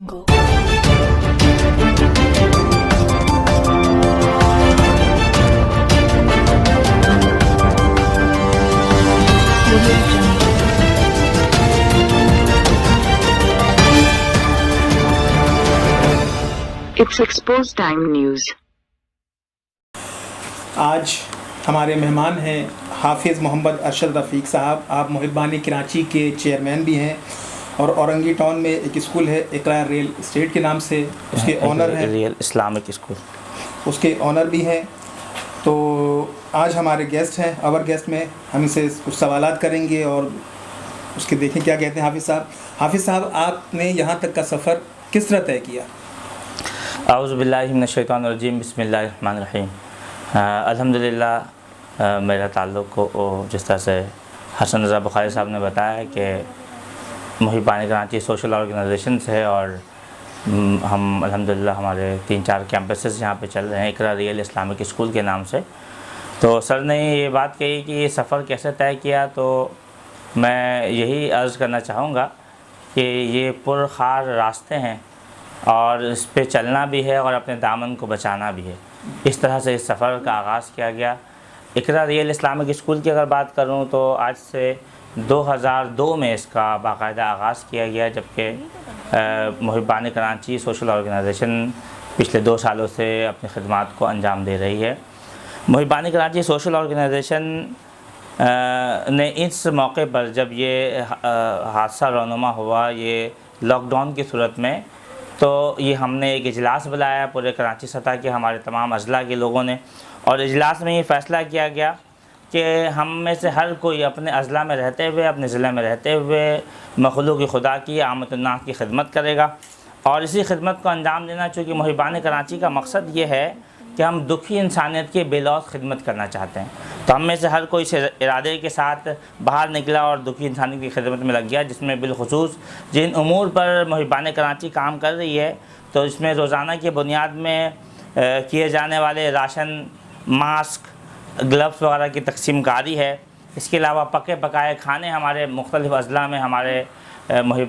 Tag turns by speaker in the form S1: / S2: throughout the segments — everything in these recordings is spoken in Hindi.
S1: Go.
S2: It's Exposed Time News.
S3: आज हमारे मेहमान हैं हाफिज़ मोहम्मद अरशद रफ़ीक साहब। आप मुहिबानी कराची के चेयरमैन भी हैं और औरंगी टाउन में एक स्कूल है इकरा रियल इस्टेट के नाम से, उसके ऑनर हैं।
S4: रियल इस्लामिक स्कूल,
S3: उसके ऑनर भी हैं। तो आज हमारे गेस्ट हैं, अवर गेस्ट में हम इनसे कुछ सवालात करेंगे और उसके देखें क्या कहते हैं। हाफिज़ साहब, आपने यहाँ तक का सफ़र किस तरह तय किया?
S4: आउज़ु बिल्लाहि मिनश शैतानिर रजीम, बिस्मिल्लाहिर रहमानिर रहीम। अल्हम्दुलिल्लाह, मेरा ताल्लुक़ जिस तरह से हसन रज़ा बुखारी साहब ने बताया कि मुहिबानी कराची सोशल ऑर्गेनाइजेशन से है और हम अल्हम्दुलिल्लाह हमारे 3-4 कैंपसेस यहाँ पे चल रहे हैं इकरा रियल इस्लामिक स्कूल के नाम से। तो सर ने ये बात कही कि ये सफ़र कैसे तय किया, तो मैं यही अर्ज़ करना चाहूँगा कि ये पुरखार रास्ते हैं और इस पे चलना भी है और अपने दामन को बचाना भी है। इस तरह से इस सफ़र का आगाज़ किया गया। इकरा रियल इस्लामिक स्कूल की अगर बात करूं तो आज से 2002 में इसका बाकायदा आगाज़ किया गया, जबकि मुहिबानी कराची सोशल ऑर्गेनाइजेशन पिछले 2 सालों से अपनी खिदमात को अंजाम दे रही है। मुहिबानी कराची सोशल ऑर्गेनाइजेशन ने इस मौके पर जब ये हादसा रौनुमा हुआ, ये लॉकडाउन की सूरत में, तो ये हमने एक इजलास बुलाया पूरे कराची सतह के हमारे तमाम अज़ला के लोगों ने, और इजलास में ये फ़ैसला किया गया कि हम में से हर कोई अपने अज़ला में रहते हुए, अपने ज़िले में रहते हुए मखलूक़ खुदा की आमतुन्नास की खिदमत करेगा। और इसी खिदमत को अंजाम देना, चूँकि मुहिबानी कराची का मकसद ये है कि हम दुखी इंसानियत की बेलौस खिदमत करना चाहते हैं। तो हम में से हर कोई इस इरादे के साथ बाहर निकला और दुखी इंसानियत की खिदमत में लग गया, जिसमें बिलखुसूस जिन उमूर पर मुहिबानी कराची काम कर रही है, तो इसमें रोज़ाना की बुनियाद में किए जाने वाले राशन, मास्क, ग्लव्स वगैरह की तकसीम कारी है। इसके अलावा पके पकाए खाने हमारे मुख्तलिफ़ अज़ला में हमारे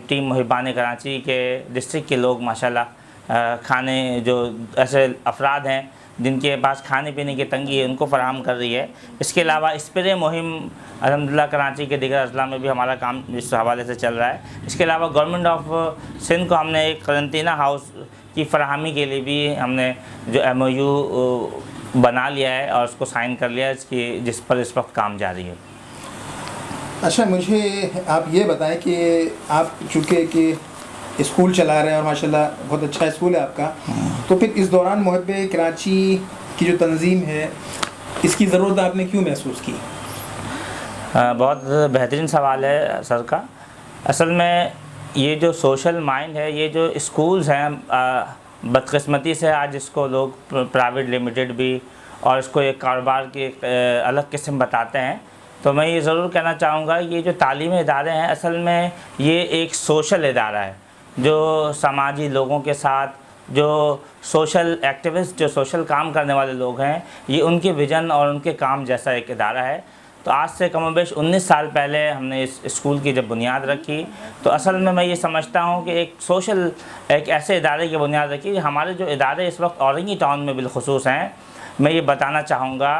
S4: टीम मुहिबानी कराची के डिस्ट्रिक्ट के लोग माशाल्लाह खाने, जो ऐसे अफराद हैं जिनके पास खाने पीने की तंगी है, उनको फराहम कर रही है। इसके अलावा स्प्रे मुहिम अल्हम्दुलिल्लाह कराची के दीगर अज़ला में भी हमारा काम इस हवाले से चल रहा है। इसके अलावा गवर्नमेंट ऑफ सिंध को हमने एक करंतना हाउस की फराहमी के लिए भी हमने जो MOU बना लिया है और उसको साइन कर लिया है, जिस पर इस वक्त काम जारी है।
S3: अच्छा, मुझे आप ये बताएं कि आप चूँकि कि स्कूल चला रहे हैं और माशाल्लाह बहुत अच्छा स्कूल है आपका, तो फिर इस दौरान मुहिब कराची की जो तंजीम है, इसकी ज़रूरत आपने क्यों महसूस की?
S4: बहुत बेहतरीन सवाल है सर का। असल में ये जो सोशल माइंड है, ये जो स्कूल्स हैं, बदकिस्मती से आज इसको लोग प्राइवेट लिमिटेड भी और इसको एक कारोबार की अलग किस्म बताते हैं। तो मैं ये ज़रूर कहना चाहूँगा, ये जो तालीमी इदारे हैं, असल में ये एक सोशल इदारा है जो समाजी लोगों के साथ, जो सोशल एक्टिविस्ट, जो सोशल काम करने वाले लोग हैं, ये उनके विज़न और उनके काम जैसा एक इदारा है। तो आज से कमोबेश 19 साल पहले हमने इस स्कूल की जब बुनियाद रखी, तो असल में मैं ये समझता हूँ कि एक ऐसे इदारे की बुनियाद रखी। हमारे जो इदारे इस वक्त औरंगी टाउन में बिलखुसूस हैं, मैं ये बताना चाहूँगा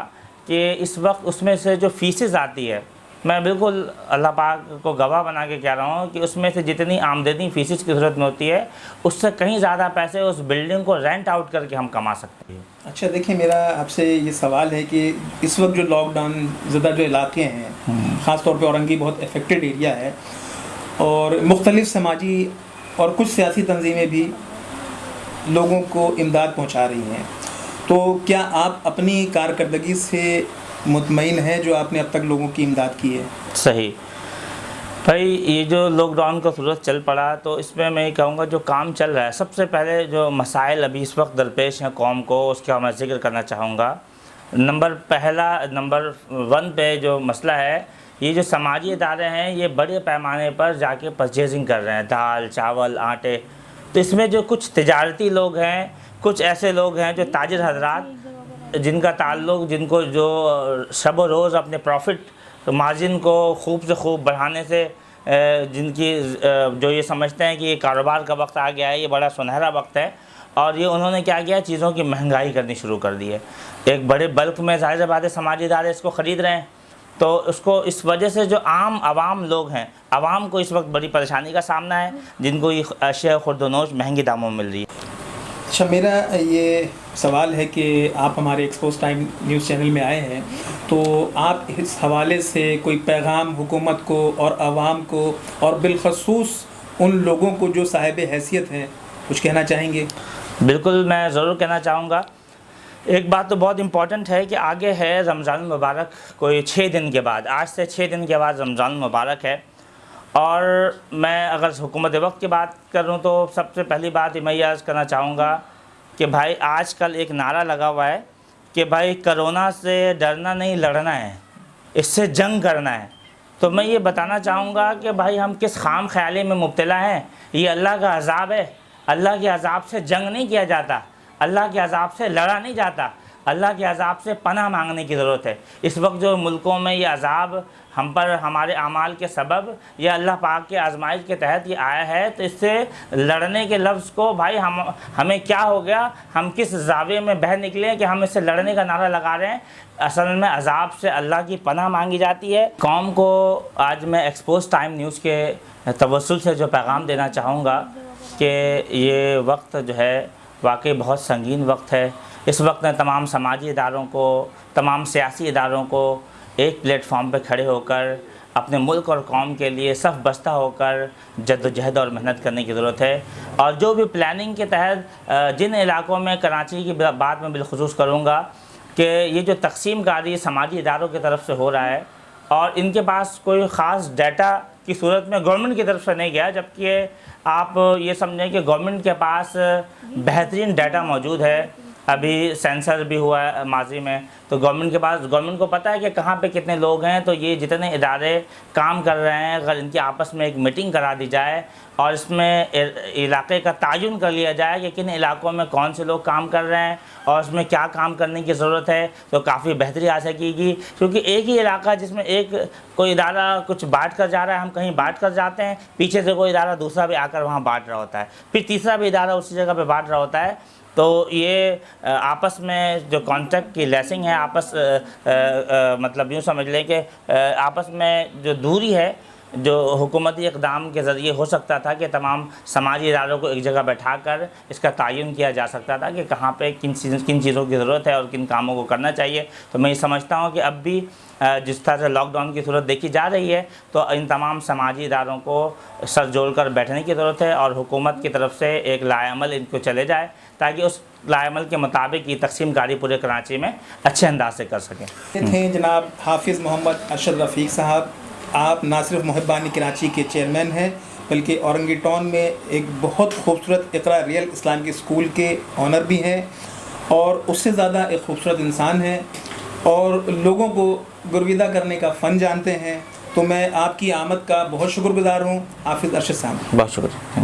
S4: कि इस वक्त उसमें से जो फ़ीसेस आती है, मैं बिल्कुल अल्लाह पाक को गवाह बना के कह रहा हूँ कि उसमें से जितनी आमदनी फ़ीसेस की ज़रूरत में होती है, उससे कहीं ज़्यादा पैसे उस बिल्डिंग को रेंट आउट करके हम कमा सकते हैं।
S3: अच्छा, देखिए, मेरा आपसे ये सवाल है कि इस वक्त जो लॉकडाउन ज़्यादा जो इलाके हैं, ख़ास तौर पे औरंगी बहुत अफेक्टेड एरिया है और मुख्तलिफ़ समाजी और कुछ सियासी तंजीमें भी लोगों को इमदाद पहुँचा रही हैं, तो क्या आप अपनी कारकर्दगी से मुतमईन है जो आपने अब तक लोगों की इमदाद की है?
S4: सही भाई, ये जो लॉकडाउन का सूरत चल पड़ा, तो इसमें मैं ये कहूँगा जो काम चल रहा है, सबसे पहले जो मसाइल अभी इस वक्त दरपेश हैं कौम को, उसका मैं जिक्र करना चाहूँगा। नंबर 1 पे जो मसला है, ये जो समाजी इदारे हैं, ये बड़े पैमाने पर जाके परचेजिंग कर रहे हैं दाल, चावल, आटे। तो इसमें जो कुछ तिजारती लोग हैं, कुछ ऐसे लोग हैं जो ताजिर हजरात, जिनका ताल्लुक़, जिनको जो शब व रोज़ अपने प्रॉफिट मार्जिन को खूब से खूब बढ़ाने से जिनकी जो ये समझते हैं कि ये कारोबार का वक्त आ गया है, ये बड़ा सुनहरा वक्त है, और ये उन्होंने क्या किया, चीज़ों की महंगाई करनी शुरू कर दी है। एक बड़े बल्क में ज़ाहिर बात है समाजी इदारे इसको ख़रीद रहे हैं, तो उसको इस वजह से जो आवाम लोग हैं, आवाम को इस वक्त बड़ी परेशानी का सामना है, जिनको ये अशिया खुर्दनोश महंगी दामों में मिल रही है।
S3: अच्छा, मेरा ये सवाल है कि आप हमारे एक्सपोज टाइम न्यूज़ चैनल में आए हैं, तो आप इस हवाले से कोई पैगाम हुकूमत को और आवाम को और बिलखसूस उन लोगों को जो साहिब हैसियत हैं कुछ कहना चाहेंगे?
S4: बिल्कुल, मैं ज़रूर कहना चाहूँगा। एक बात तो बहुत इम्पॉर्टेंट है कि आगे है रमज़ान मुबारक, कोई 6 दिन के बाद, आज से 6 दिन के बाद रमज़ान मुबारक है। और मैं अगर हुकूमत वक्त की बात करूं तो सबसे पहली बात मैं ये अर्ज़ करना चाहूँगा कि भाई आजकल एक नारा लगा हुआ है कि भाई कोरोना से डरना नहीं, लड़ना है, इससे जंग करना है। तो मैं ये बताना चाहूँगा कि भाई हम किस खाम ख्याली में मुब्तला हैं। ये अल्लाह का अज़ाब है। अल्लाह के अज़ाब से जंग नहीं किया जाता, अल्लाह के अज़ाब से लड़ा नहीं जाता, अल्लाह के अज़ाब से पनाह मांगने की ज़रूरत है। इस वक्त जो मुल्कों में ये अज़ाब हम पर हमारे अमाल के सबब या अल्लाह पाक के आजमाइश के तहत ये आया है, तो इससे लड़ने के लफ्ज़ को भाई हमें क्या हो गया, हम किस जावे में बह निकले कि हम इससे लड़ने का नारा लगा रहे हैं। असल में अज़ाब से अल्लाह की पनाह मांगी जाती है। कौम को आज मैं एक्सपोज टाइम न्यूज़ के तवस्सुल से जो पैगाम देना चाहूँगा कि ये वक्त जो है वाकई बहुत संगीन वक्त है। इस वक्त में तमाम समाजी इदारों को, तमाम सियासी इदारों को एक प्लेटफॉर्म पर खड़े होकर अपने मुल्क और कौम के लिए सफ़ बस्ता होकर जद्दोजहद और मेहनत करने की ज़रूरत है। और जो भी प्लानिंग के तहत जिन इलाकों में, कराची की बात मैं बिलखुसूस करूँगा कि ये जो तकसीम कारी समाजी इदारों की तरफ से हो रहा है और इनके पास कोई ख़ास डाटा की सूरत में गवर्नमेंट की तरफ से नहीं गया, जबकि आप ये समझें कि गवर्नमेंट के पास बेहतरीन डाटा मौजूद है। अभी सेंसर भी हुआ है माजी में, तो गवर्नमेंट को पता है कि कहाँ पे कितने लोग हैं। तो ये जितने इदारे काम कर रहे हैं, अगर इनकी आपस में एक मीटिंग करा दी जाए और इसमें इलाके का तयन कर लिया जाए कि किन इलाकों में कौन से लोग काम कर रहे हैं और उसमें क्या काम करने की ज़रूरत है, तो काफ़ी बेहतरी आ सकेगी। क्योंकि एक ही इलाका जिसमें एक कोई इदारा कुछ बांट कर जा रहा है, हम कहीं बांट कर जाते हैं, पीछे से कोई इदारा दूसरा भी आकर वहाँ बांट रहा होता है, फिर तीसरा भी इदारा उसी जगह पर बांट रहा होता है। तो ये आपस में जो कॉन्ट्रैक्ट की लेसिंग है, मतलब यूँ समझ लें कि आपस में जो दूरी है, जो हुकूमती इक़दाम के ज़रिए हो सकता था कि तमाम समाजी इदारों को एक जगह बैठाकर इसका तयन किया जा सकता था कि कहाँ पे किन चीज़ों की ज़रूरत है और किन कामों को करना चाहिए। तो मैं ये समझता हूँ कि अब भी जिस तरह से लॉकडाउन की सूरत देखी जा रही है, तो इन तमाम समाजी इदारों को सर जोड़ कर बैठने की ज़रूरत है और हुकूमत की तरफ से एक लाएअमल इनको चले जाए ताकि उस लाएअमल के मुताबिक ये तकसीम कारी पूरे कराची में अच्छे अंदाज से कर सकें।
S3: थे जनाब हाफिज़ मोहम्मद अरशद रफ़ीक साहब, आप ना सिर्फ मुहिबानी कराची के चेयरमैन हैं बल्कि औरंगी टाउन में एक बहुत खूबसूरत इक़रा रियल इस्लामिक स्कूल के ऑनर भी हैं और उससे ज़्यादा एक खूबसूरत इंसान हैं और लोगों को गुरविदा करने का फ़न जानते हैं। तो मैं आपकी आमद का बहुत शुक्रगुज़ार हूँ हाफिज़ अरशद साहब।
S4: बहुत शुक्रिया।